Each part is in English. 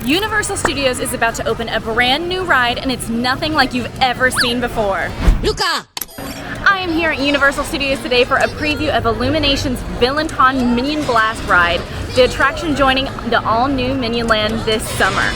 Universal Studios is about to open a brand new ride, and it's nothing like you've ever seen before. Luca! I am here at Universal Studios today for a preview of Illumination's VillainCon Minion Blast ride, the attraction joining the all-new Minion Land this summer.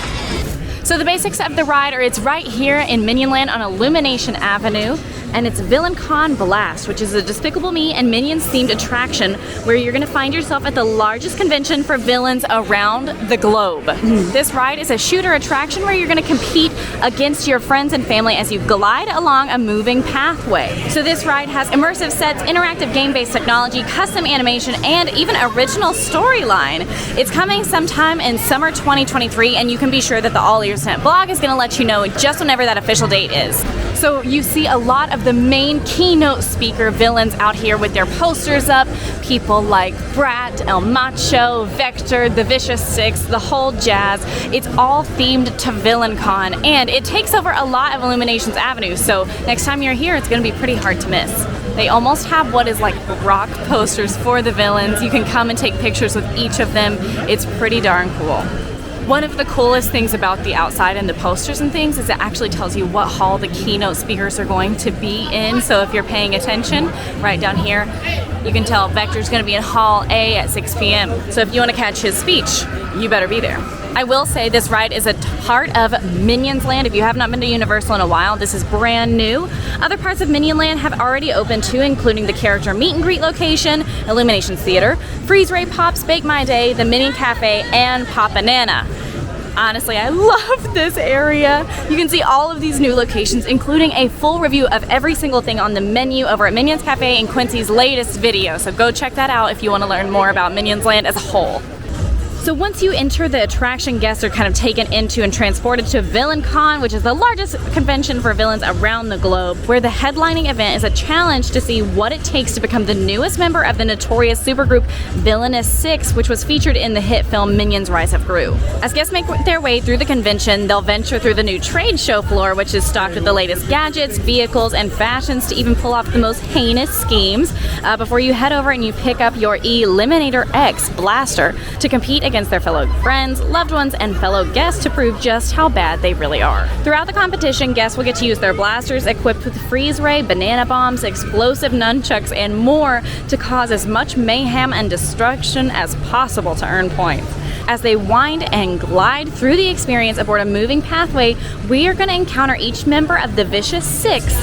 So the basics of the ride are it's right here in Minion Land on Illumination Avenue, and it's VillainCon Blast, which is a Despicable Me and Minions themed attraction where you're going to find yourself at the largest convention for villains around the globe. This ride is a shooter attraction where you're going to compete against your friends and family as you glide along a moving pathway. So this ride has immersive sets, interactive game-based technology, custom animation, and even original storyline. It's coming sometime in summer 2023, and you can be sure that the AllEars.net blog is going to let you know just whenever that official date is. So you see a lot of the main keynote speaker villains out here with their posters up. People like Brat, El Macho, Vector, the Vicious Six, the whole jazz. It's all themed to VillainCon, and it takes over a lot of Illumination's Avenue, so next time you're here, it's going to be pretty hard to miss. They almost have what is like rock posters for the villains. You can come and take pictures with each of them. It's pretty darn cool. One of the coolest things about the outside and the posters and things is it actually tells you what hall the keynote speakers are going to be in. So if you're paying attention, right down here, you can tell Vector's going to be in Hall A at 6 p.m. So if you want to catch his speech, you better be there. I will say this ride is a part of Minions Land. If you have not been to Universal in a while, this is brand new. Other parts of Minion Land have already opened too, including the character meet and greet location, Illumination Theater, Freeze Ray Pops, Bake My Day, the Minion Cafe, and Pop-A-Nana. Honestly, I love this area. You can see all of these new locations, including a full review of every single thing on the menu over at Minions Cafe and Quincy's latest video. So go check that out if you want to learn more about Minions Land as a whole. So once you enter the attraction, guests are kind of taken into and transported to VillainCon, which is the largest convention for villains around the globe, where the headlining event is a challenge to see what it takes to become the newest member of the notorious supergroup Villainous Six, which was featured in the hit film Minions Rise of Gru. As guests make their way through the convention, they'll venture through the new trade show floor, which is stocked with the latest gadgets, vehicles, and fashions to even pull off the most heinous schemes, before you head over and you pick up your Eliminator X blaster to compete against their fellow friends, loved ones, and fellow guests to prove just how bad they really are. Throughout the competition, guests will get to use their blasters equipped with freeze ray, banana bombs, explosive nunchucks, and more to cause as much mayhem and destruction as possible to earn points. As they wind and glide through the experience aboard a moving pathway, we are going to encounter each member of the Vicious Six,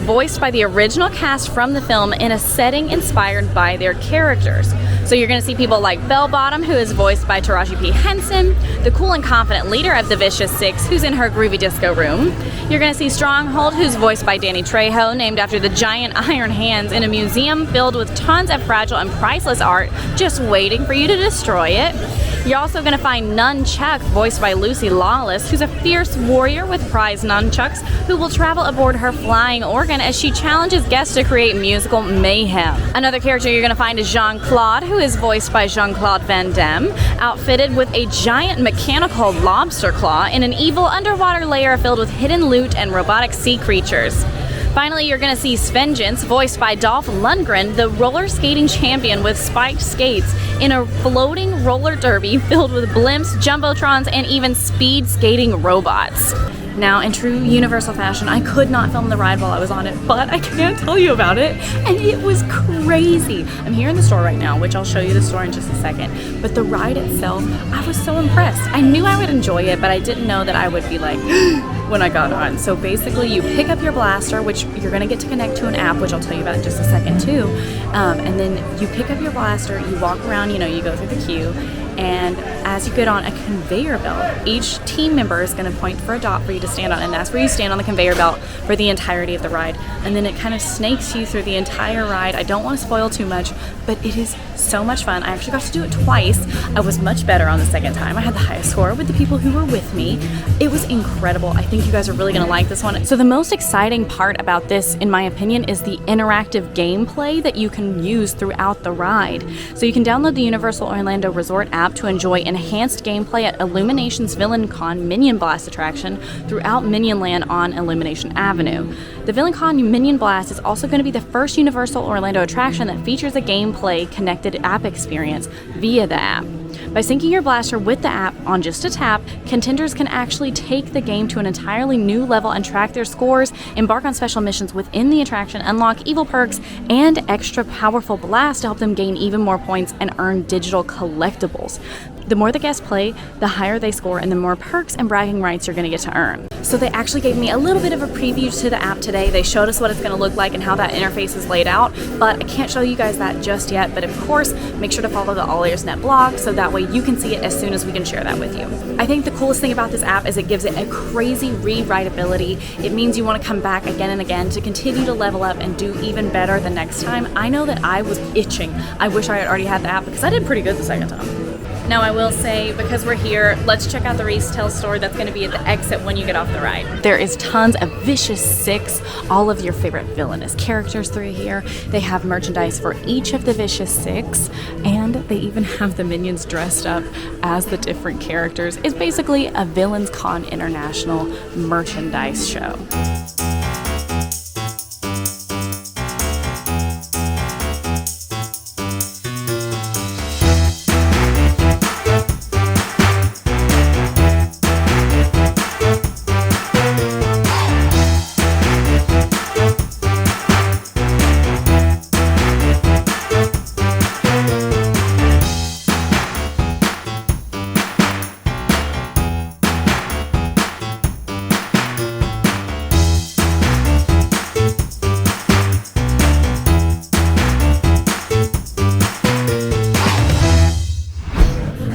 voiced by the original cast from the film in a setting inspired by their characters. So you're going to see people like Bell Bottom, who is voiced by Taraji P. Henson, the cool and confident leader of the Vicious Six, who's in her groovy disco room. You're going to see Stronghold, who's voiced by Danny Trejo, named after the giant iron hands in a museum filled with tons of fragile and priceless art just waiting for you to destroy it. You're also going to find Nunchuck, voiced by Lucy Lawless, who's a fierce warrior with prize nunchucks who will travel aboard her flying organ as she challenges guests to create musical mayhem. Another character you're going to find is Jean-Claude, who is voiced by Jean-Claude Van Damme, outfitted with a giant mechanical lobster claw in an evil underwater lair filled with hidden loot and robotic sea creatures. Finally, you're going to see Svengeance, voiced by Dolph Lundgren, the roller skating champion with spiked skates, in a floating roller derby filled with blimps, jumbotrons, and even speed skating robots. Now, in true Universal fashion, I could not film the ride while I was on it, but I can tell you about it, and it was crazy. I'm here in the store right now, which I'll show you the store in just a second, but the ride itself, I was so impressed. I knew I would enjoy it, but I didn't know that I would be like, when I got on. So basically, you pick up your blaster, which you're going to get to connect to an app, which I'll tell you about in just a second too, and then you pick up your blaster, you walk around, you go through the queue, and as you get on a conveyor belt, each team member is going to point for a dot for you to stand on, and that's where you stand on the conveyor belt for the entirety of the ride. And then it kind of snakes you through the entire ride. I don't want to spoil too much, but it is so much fun. I actually got to do it twice. I was much better on the second time. I had the highest score with the people who were with me. It was incredible. I think you guys are really going to like this one. So the most exciting part about this, in my opinion, is the interactive gameplay that you can use throughout the ride. So you can download the Universal Orlando Resort app to enjoy enhanced gameplay at Illumination's VillainCon Minion Blast attraction throughout Minion Land on Illumination Avenue. The VillainCon Minion Blast is also going to be the first Universal Orlando attraction that features a gameplay connected app experience via the app. By syncing your blaster with the app on just a tap, contenders can actually take the game to an entirely new level and track their scores, embark on special missions within the attraction, unlock evil perks, and extra powerful blasts to help them gain even more points and earn digital collectibles. The more the guests play, the higher they score and the more perks and bragging rights you're going to get to earn. So they actually gave me a little bit of a preview to the app today. They showed us what it's going to look like and how that interface is laid out, but I can't show you guys that just yet. But of course, make sure to follow the AllEars.net blog so that way you can see it as soon as we can share that with you. I think the coolest thing about this app is it gives it a crazy rewrite ability. It means you want to come back again and again to continue to level up and do even better the next time. I know that I was itching. I wish I had already had the app because I did pretty good the second time. Now I will say, because we're here, let's check out the retail store that's going to be at the exit when you get off the ride. There is tons of Vicious 6, all of your favorite villainous characters through here. They have merchandise for each of the Vicious 6, and they even have the minions dressed up as the different characters. It's basically a Villains Con International merchandise show.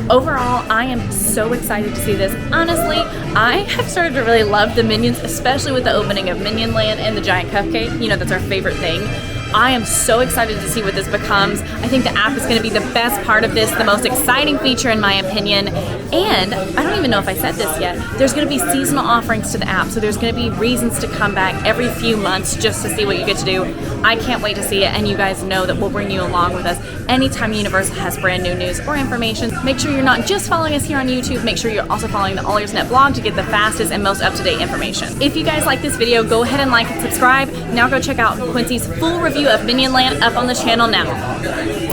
Overall, I am so excited to see this. Honestly, I have started to really love the Minions, especially with the opening of Minion Land and the giant cupcake. You know, that's our favorite thing. I am so excited to see what this becomes. I think the app is going to be the best part of this, the most exciting feature in my opinion. And I don't even know if I said this yet, there's going to be seasonal offerings to the app, so there's going to be reasons to come back every few months just to see what you get to do. I can't wait to see it, and you guys know that we'll bring you along with us anytime Universal has brand new news or information. Make sure you're not just following us here on YouTube, make sure you're also following the AllEars.net blog to get the fastest and most up-to-date information. If you guys like this video, go ahead and like and subscribe. Now go check out Quincy's full review of Minion Land up on the channel now.